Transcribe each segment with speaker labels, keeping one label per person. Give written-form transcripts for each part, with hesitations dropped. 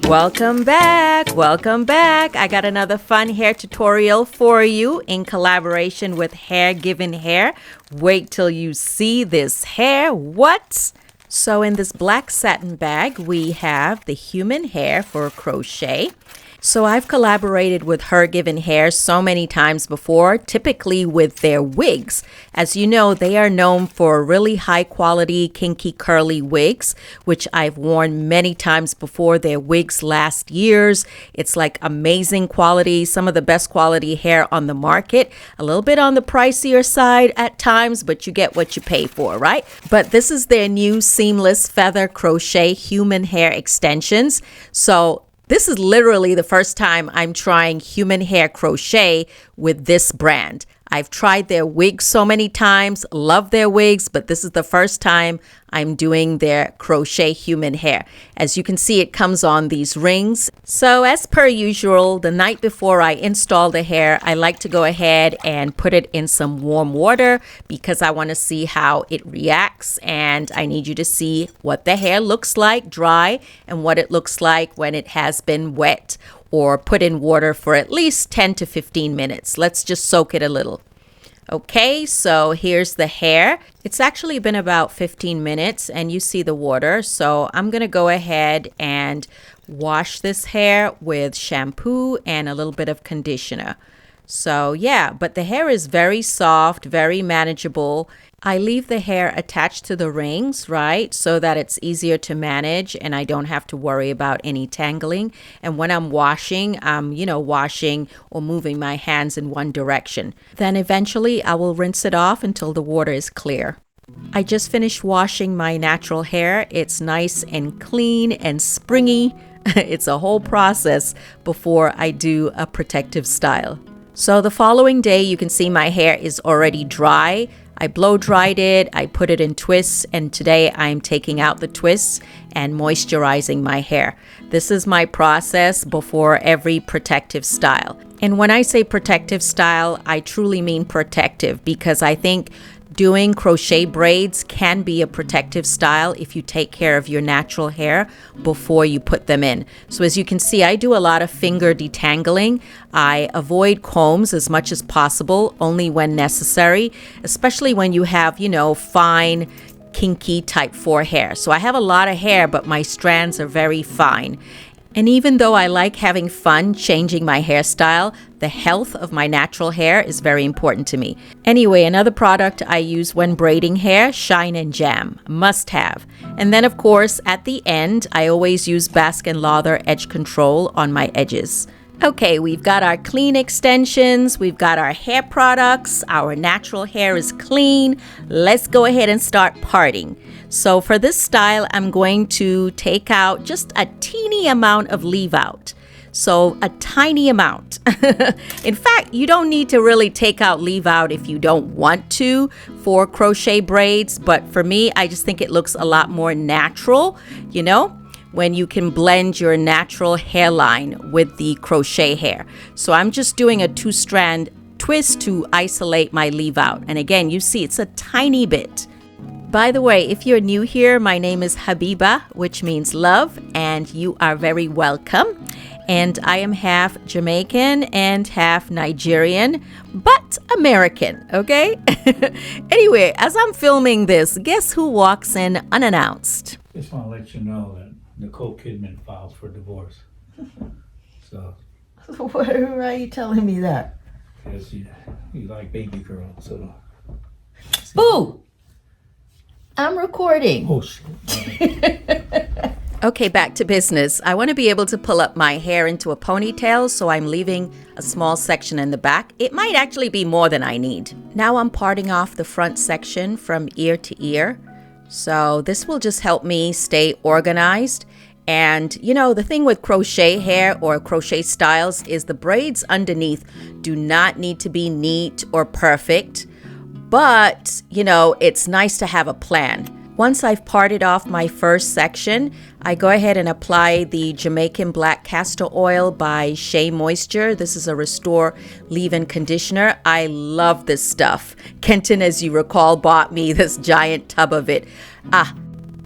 Speaker 1: Welcome back. Welcome back. I got another fun hair tutorial for you in collaboration with Hergivenhair. Wait till you see this hair. What? So in this black satin bag, we have the human hair for crochet. So I've collaborated with Hergivenhair so many times before, typically with their wigs. As you know, they are known for really high quality, kinky, curly wigs, which I've worn many times before. Their wigs last years. It's like amazing quality, some of the best quality hair on the market. A little bit on the pricier side at times, but you get what you pay for, right? But this is their new seamless feather crochet human hair extensions. So this is literally the first time I'm trying human hair crochet with this brand. I've tried their wigs so many times, love their wigs, but this is the first time I'm doing their crochet human hair. As you can see, it comes on these rings. So as per usual, the night before I install the hair, I like to go ahead and put it in some warm water because I want to see how it reacts, and I need you to see what the hair looks like dry and what it looks like when it has been wet or put in water for at least 10 to 15 minutes. Let's just soak it a little. Okay, so here's the hair. It's actually been about 15 minutes and you see the water. So I'm going to go ahead and wash this hair with shampoo and a little bit of conditioner. So yeah, but the hair is very soft, very manageable. I leave the hair attached to the rings, right, so that it's easier to manage and I don't have to worry about any tangling. And when I'm washing, I'm, washing or moving my hands in one direction. Then eventually I will rinse it off until the water is clear. I just finished washing my natural hair. It's nice and clean and springy. It's a whole process before I do a protective style. So the following day, you can see my hair is already dry. I blow dried it, I put it in twists, and today I'm taking out the twists and moisturizing my hair. This is my process before every protective style. And when I say protective style, I truly mean protective because I think doing crochet braids can be a protective style if you take care of your natural hair before you put them in. So as you can see, I do a lot of finger detangling. I avoid combs as much as possible, only when necessary, especially when you have, fine, kinky type 4 hair. So I have a lot of hair, but my strands are very fine. And even though I like having fun changing my hairstyle, the health of my natural hair is very important to me. Anyway, another product I use when braiding hair, Shine and Jam, must have. And then of course, at the end, I always use Basque and Leather edge control on my edges. Okay, we've got our clean extensions, we've got our hair products, our natural hair is clean. Let's go ahead and start parting. So for this style, I'm going to take out just a teeny amount of leave out. So a tiny amount. In fact, you don't need to really take out leave out if you don't want to for crochet braids. But for me, I just think it looks a lot more natural, when you can blend your natural hairline with the crochet hair. So I'm just doing a 2-strand twist to isolate my leave out. And again, you see it's a tiny bit. By the way, if you're new here, my name is Habiba, which means love, and you are very welcome. And I am half Jamaican and half Nigerian, but American, okay? Anyway, as I'm filming this, guess who walks in unannounced?
Speaker 2: Just want to let you know that Nicole Kidman filed for divorce. So.
Speaker 3: Why are you telling me that?
Speaker 2: Because you like baby girl, so.
Speaker 3: Boo! I'm recording.
Speaker 2: Oh, shit.
Speaker 1: Okay, back to business. I want to be able to pull up my hair into a ponytail, so I'm leaving a small section in the back. It might actually be more than I need. Now I'm parting off the front section from ear to ear. So this will just help me stay organized. And the thing with crochet hair or crochet styles is the braids underneath do not need to be neat or perfect. But, it's nice to have a plan. Once I've parted off my first section, I go ahead and apply the Jamaican Black Castor Oil by Shea Moisture. This is a Restore Leave-In Conditioner. I love this stuff. Kenton, as you recall, bought me this giant tub of it.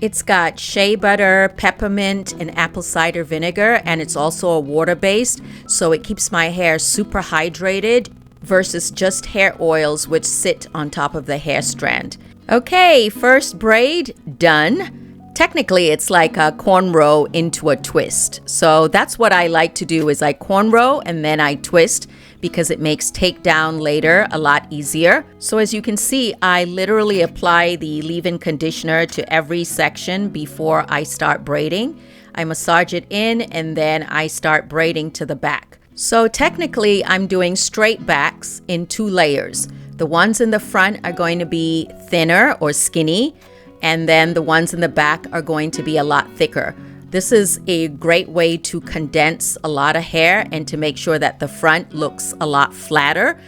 Speaker 1: It's got shea butter, peppermint, and apple cider vinegar, and it's also a water-based, so it keeps my hair super hydrated versus just hair oils which sit on top of the hair strand. Okay, first braid done. Technically, it's like a cornrow into a twist. So that's what I like to do is I cornrow and then I twist because it makes takedown later a lot easier. So as you can see, I literally apply the leave-in conditioner to every section before I start braiding. I massage it in and then I start braiding to the back. So technically, I'm doing straight backs in 2 layers. The ones in the front are going to be thinner or skinny, and then the ones in the back are going to be a lot thicker. This is a great way to condense a lot of hair and to make sure that the front looks a lot flatter,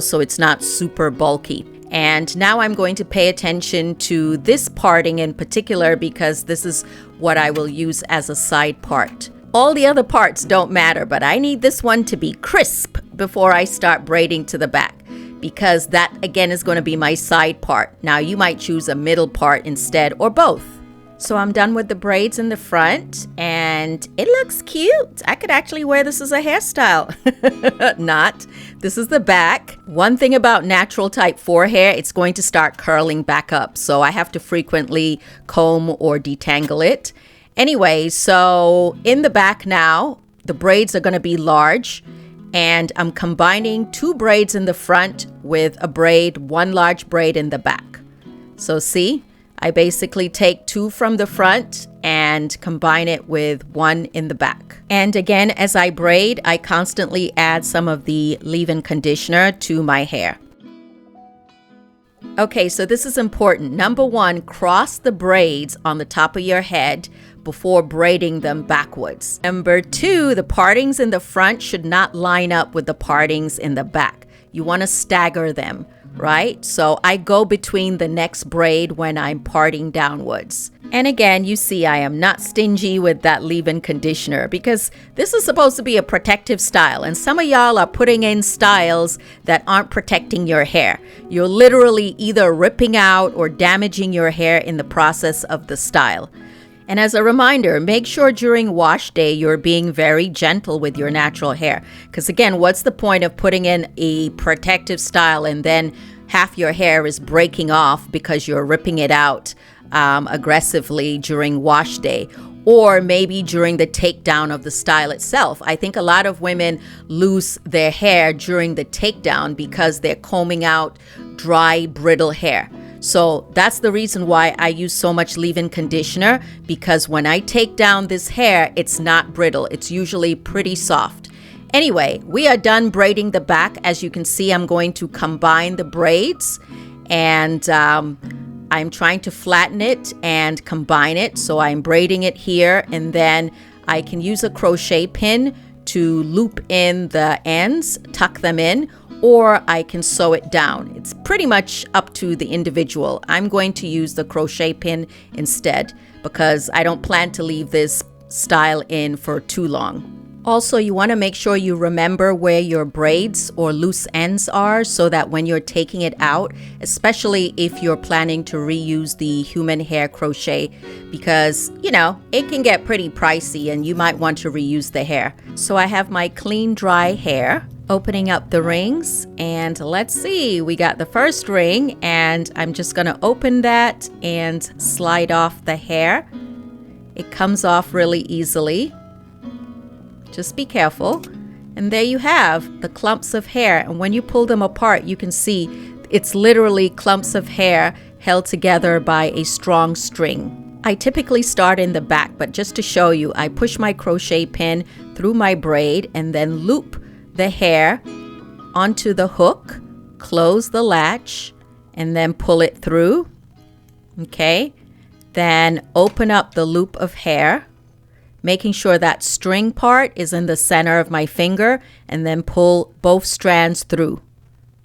Speaker 1: so it's not super bulky. And now I'm going to pay attention to this parting in particular because this is what I will use as a side part. All the other parts don't matter, but I need this one to be crisp before I start braiding to the back, because that again is going to be my side part. Now you might choose a middle part instead or both. So I'm done with the braids in the front and it looks cute. I could actually wear this as a hairstyle. Not. This is the back. One thing about natural type 4 hair, it's going to start curling back up. So I have to frequently comb or detangle it. Anyway, so in the back now, the braids are going to be large. And I'm combining 2 braids in the front with a braid, 1 large braid in the back. So see, I basically take 2 from the front and combine it with 1 in the back. And again, as I braid, I constantly add some of the leave-in conditioner to my hair. Okay, so this is important. Number 1, cross the braids on the top of your head before braiding them backwards. Number 2, the partings in the front should not line up with the partings in the back. You want to stagger them, right? So I go between the next braid when I'm parting downwards. And again, you see I am not stingy with that leave-in conditioner because this is supposed to be a protective style, and some of y'all are putting in styles that aren't protecting your hair. You're literally either ripping out or damaging your hair in the process of the style. And as a reminder, make sure during wash day you're being very gentle with your natural hair. Because again, what's the point of putting in a protective style and then half your hair is breaking off because you're ripping it out aggressively during wash day? Or maybe during the takedown of the style itself. I think a lot of women lose their hair during the takedown because they're combing out dry, brittle hair. So that's the reason why I use so much leave-in conditioner, because when I take down this hair, it's not brittle. It's usually pretty soft. Anyway, we are done braiding the back. As you can see, I'm going to combine the braids and I'm trying to flatten it and combine it. So I'm braiding it here, and then I can use a crochet pin to loop in the ends, tuck them in, or I can sew it down. It's pretty much up to the individual. I'm going to use the crochet pin instead because I don't plan to leave this style in for too long. Also, you want to make sure you remember where your braids or loose ends are so that when you're taking it out, especially if you're planning to reuse the human hair crochet, because, it can get pretty pricey and you might want to reuse the hair. So I have my clean, dry hair. Opening up the rings, and let's see, we got the first ring, and I'm just going to open that and slide off the hair. It comes off really easily. Just be careful. And there you have the clumps of hair, and when you pull them apart, you can see it's literally clumps of hair held together by a strong string. I typically start in the back, but just to show you, I push my crochet pin through my braid and then loop the hair onto the hook, close the latch, and then pull it through. Okay, then open up the loop of hair, making sure that string part is in the center of my finger, and then pull both strands through.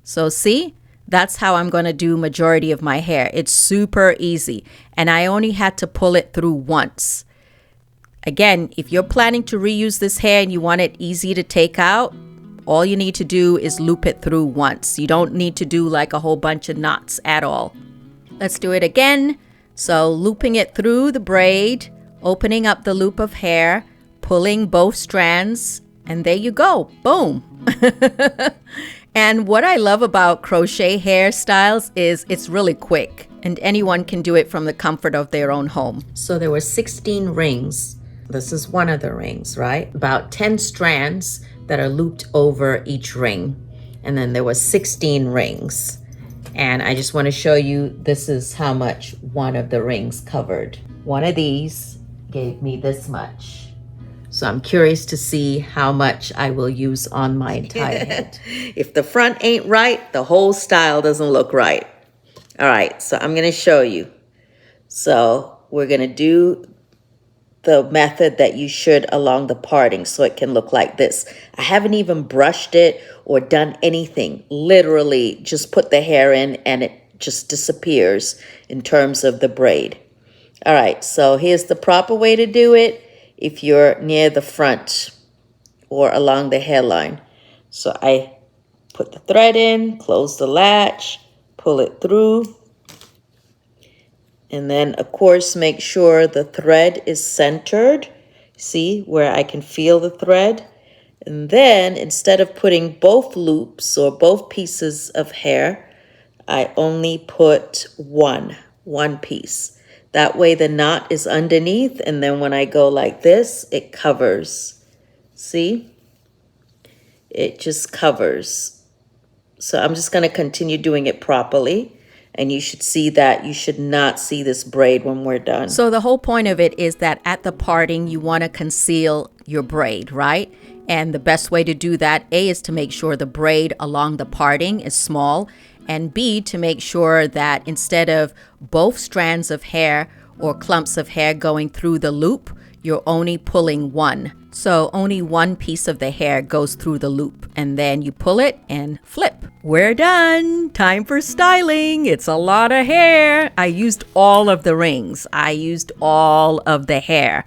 Speaker 1: So see, that's how I'm going to do majority of my hair. It's super easy, and I only had to pull it through once. Again, if you're planning to reuse this hair and you want it easy to take out, all you need to do is loop it through once. You don't need to do like a whole bunch of knots at all. Let's do it again. So looping it through the braid, opening up the loop of hair, pulling both strands, and there you go. Boom. And what I love about crochet hairstyles is it's really quick and anyone can do it from the comfort of their own home. So there were 16 rings. This is one of the rings, right? About 10 strands that are looped over each ring. And then there were 16 rings. And I just want to show you, this is how much one of the rings covered. One of these gave me this much. So I'm curious to see how much I will use on my entire head. If the front ain't right, the whole style doesn't look right. All right, so I'm going to show you. So we're going to do the method that you should along the parting so it can look like this. I haven't even brushed it or done anything. Literally just put the hair in and it just disappears in terms of the braid. All right, so here's the proper way to do it if you're near the front or along the hairline. So I put the thread in, close the latch, pull it through, and then of course make sure the thread is centered. See where I can feel the thread? And then instead of putting both loops or both pieces of hair, I only put one piece. That way the knot is underneath, and then when I go like this, it covers. See? It just covers. So I'm just going to continue doing it properly, and you should see that you should not see this braid when we're done. So the whole point of it is that at the parting, you want to conceal your braid, right? And the best way to do that, A, is to make sure the braid along the parting is small, and B, to make sure that instead of both strands of hair or clumps of hair going through the loop, you're only pulling one. So only one piece of the hair goes through the loop, and then you pull it and flip. We're done. Time for styling. It's a lot of hair. I used all of the rings. I used all of the hair.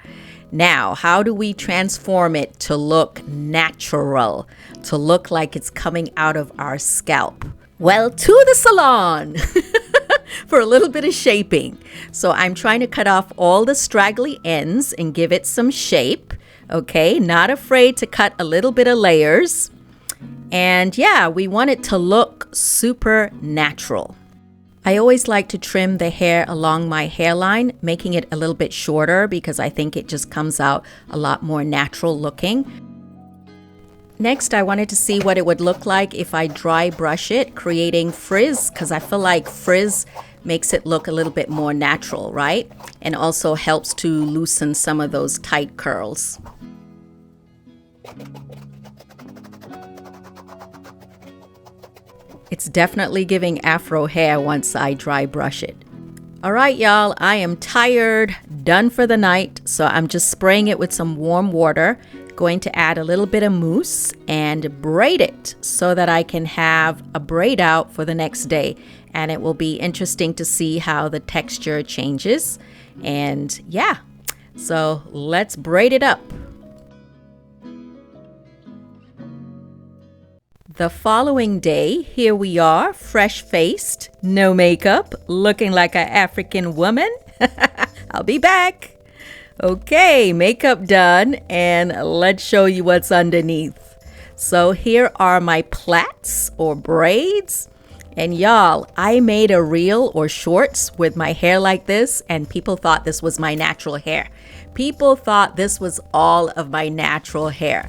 Speaker 1: Now, how do we transform it to look natural, to look like it's coming out of our scalp? Well, to the salon for a little bit of shaping. So I'm trying to cut off all the straggly ends and give it some shape. Okay, not afraid to cut a little bit of layers. And yeah, we want it to look super natural. I always like to trim the hair along my hairline, making it a little bit shorter because I think it just comes out a lot more natural looking. Next, I wanted to see what it would look like if I dry brush it, creating frizz, because I feel like frizz makes it look a little bit more natural, right? And also helps to loosen some of those tight curls. It's definitely giving afro hair once I dry brush it. All right, y'all, I am tired, done for the night, so I'm just spraying it with some warm water. Going to add a little bit of mousse and braid it so that I can have a braid out for the next day. And it will be interesting to see how the texture changes. And yeah, so let's braid it up. The following day, here we are, fresh-faced, no makeup, looking like an African woman. I'll be back. Okay, makeup done, and let's show you what's underneath. So here are my plaits or braids. And y'all, I made a reel or shorts with my hair like this, and people thought this was my natural hair. People thought this was all of my natural hair.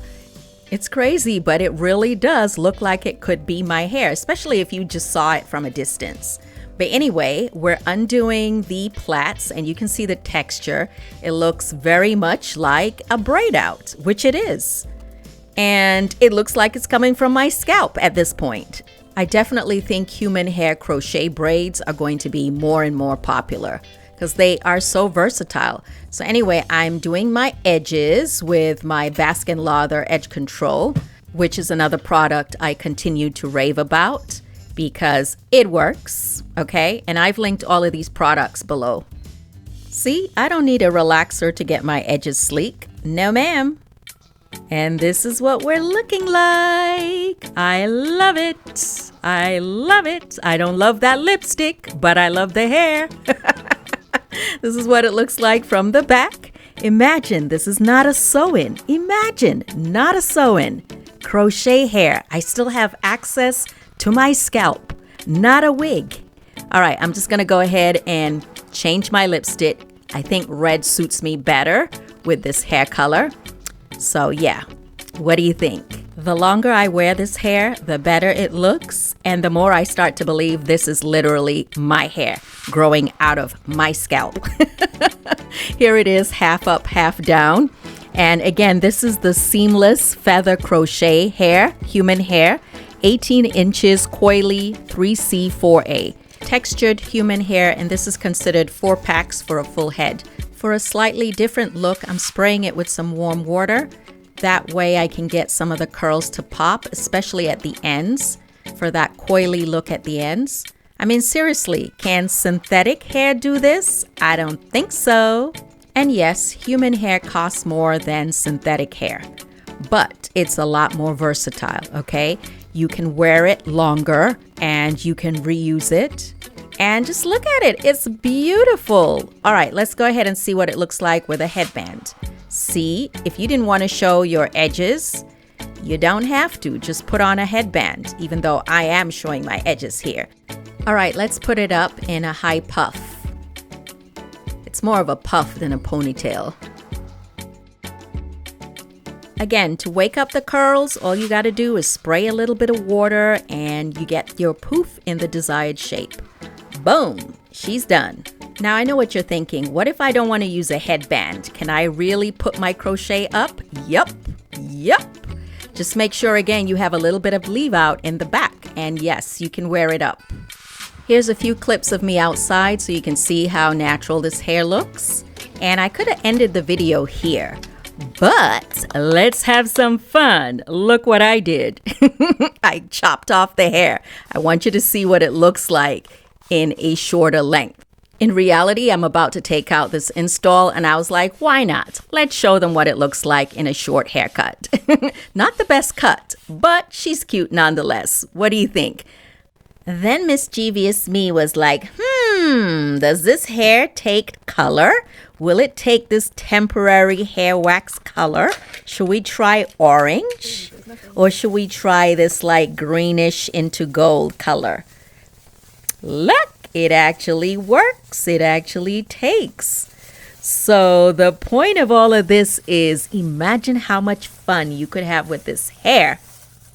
Speaker 1: It's crazy, but it really does look like it could be my hair, especially if you just saw it from a distance. But anyway, we're undoing the plaits and you can see the texture. It looks very much like a braid out, which it is. And it looks like it's coming from my scalp at this point. I definitely think human hair crochet braids are going to be more and more popular because they are so versatile. So anyway, I'm doing my edges with my Baskin Lather Edge Control, which is another product I continue to rave about because it works, okay? And I've linked all of these products below. See, I don't need a relaxer to get my edges sleek. No, ma'am. And this is what we're looking like. I love it. I love it. I don't love that lipstick, but I love the hair. This is what it looks like from the back. Imagine this is not a sew-in. Imagine not a sew-in. Crochet hair. I still have access to my scalp, not a wig. All right, I'm just going to go ahead and change my lipstick. I think red suits me better with this hair color. So yeah, what do you think? The longer I wear this hair, the better it looks, and the more I start to believe this is literally my hair growing out of my scalp. Here it is, half up, half down. And again, this is the seamless feather crochet hair, human hair, 18 inches coily 3C4A. Textured human hair, and this is considered 4 packs for a full head. For a slightly different look, I'm spraying it with some warm water. That way I can get some of the curls to pop, especially at the ends, for that coily look at the ends. I mean, seriously, can synthetic hair do this? I don't think so. And yes, human hair costs more than synthetic hair, but it's a lot more versatile, okay? You can wear it longer and you can reuse it. And just look at it, it's beautiful. All right, let's go ahead and see what it looks like with a headband. See, if you didn't want to show your edges, you don't have to. Just put on a headband, even though I am showing my edges here. All right, let's put it up in a high puff. It's more of a puff than a ponytail. Again, to wake up the curls, all you got to do is spray a little bit of water and you get your poof in the desired shape. Boom, she's done. Now I know what you're thinking. What if I don't want to use a headband? Can I really put my crochet up? Yup. Just make sure again you have a little bit of leave out in the back, and yes, you can wear it up. Here's a few clips of me outside so you can see how natural this hair looks. And I could have ended the video here, but let's have some fun. Look what I did. I chopped off the hair. I want you to see what it looks like in a shorter length. In reality, I'm about to take out this install and I was like, why not? Let's show them what it looks like in a short haircut. Not the best cut, but she's cute nonetheless. What do you think? Then mischievous me was like, does this hair take color? Will it take this temporary hair wax color? Should we try orange? Or should we try this like greenish into gold color? Look, it actually works. It actually takes. So the point of all of this is imagine how much fun you could have with this hair.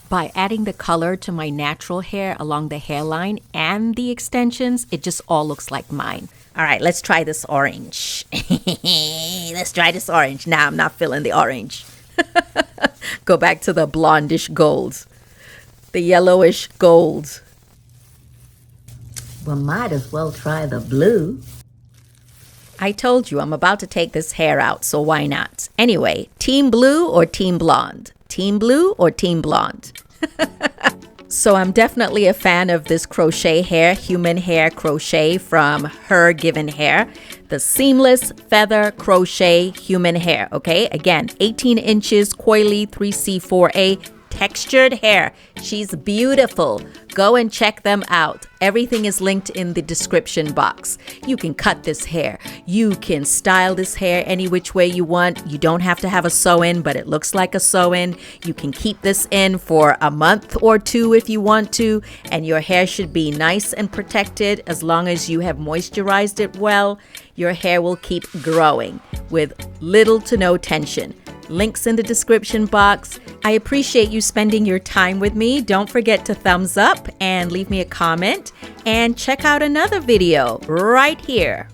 Speaker 1: By adding the color to my natural hair along the hairline and the extensions, it just all looks like mine. All right, let's try this orange. Let's try this orange. Nah, I'm not feeling the orange. Go back to the blondish gold, the yellowish gold.
Speaker 3: Well, might as well try the blue.
Speaker 1: I told you I'm about to take this hair out, so why not? Anyway, team blue or team blonde? Team blue or team blonde? So I'm definitely a fan of this crochet hair, human hair crochet from Hergivenhair. The seamless feather crochet human hair, okay? Again, 18 inches coily 3C4A textured hair. She's beautiful. Go and check them out. Everything is linked in the description box. You can cut this hair. You can style this hair any which way you want. You don't have to have a sew-in, but it looks like a sew-in. You can keep this in for a month or two if you want to, and your hair should be nice and protected as long as you have moisturized it well. Your hair will keep growing with little to no tension. Links in the description box. I appreciate you spending your time with me. Don't forget to thumbs up and leave me a comment and check out another video right here.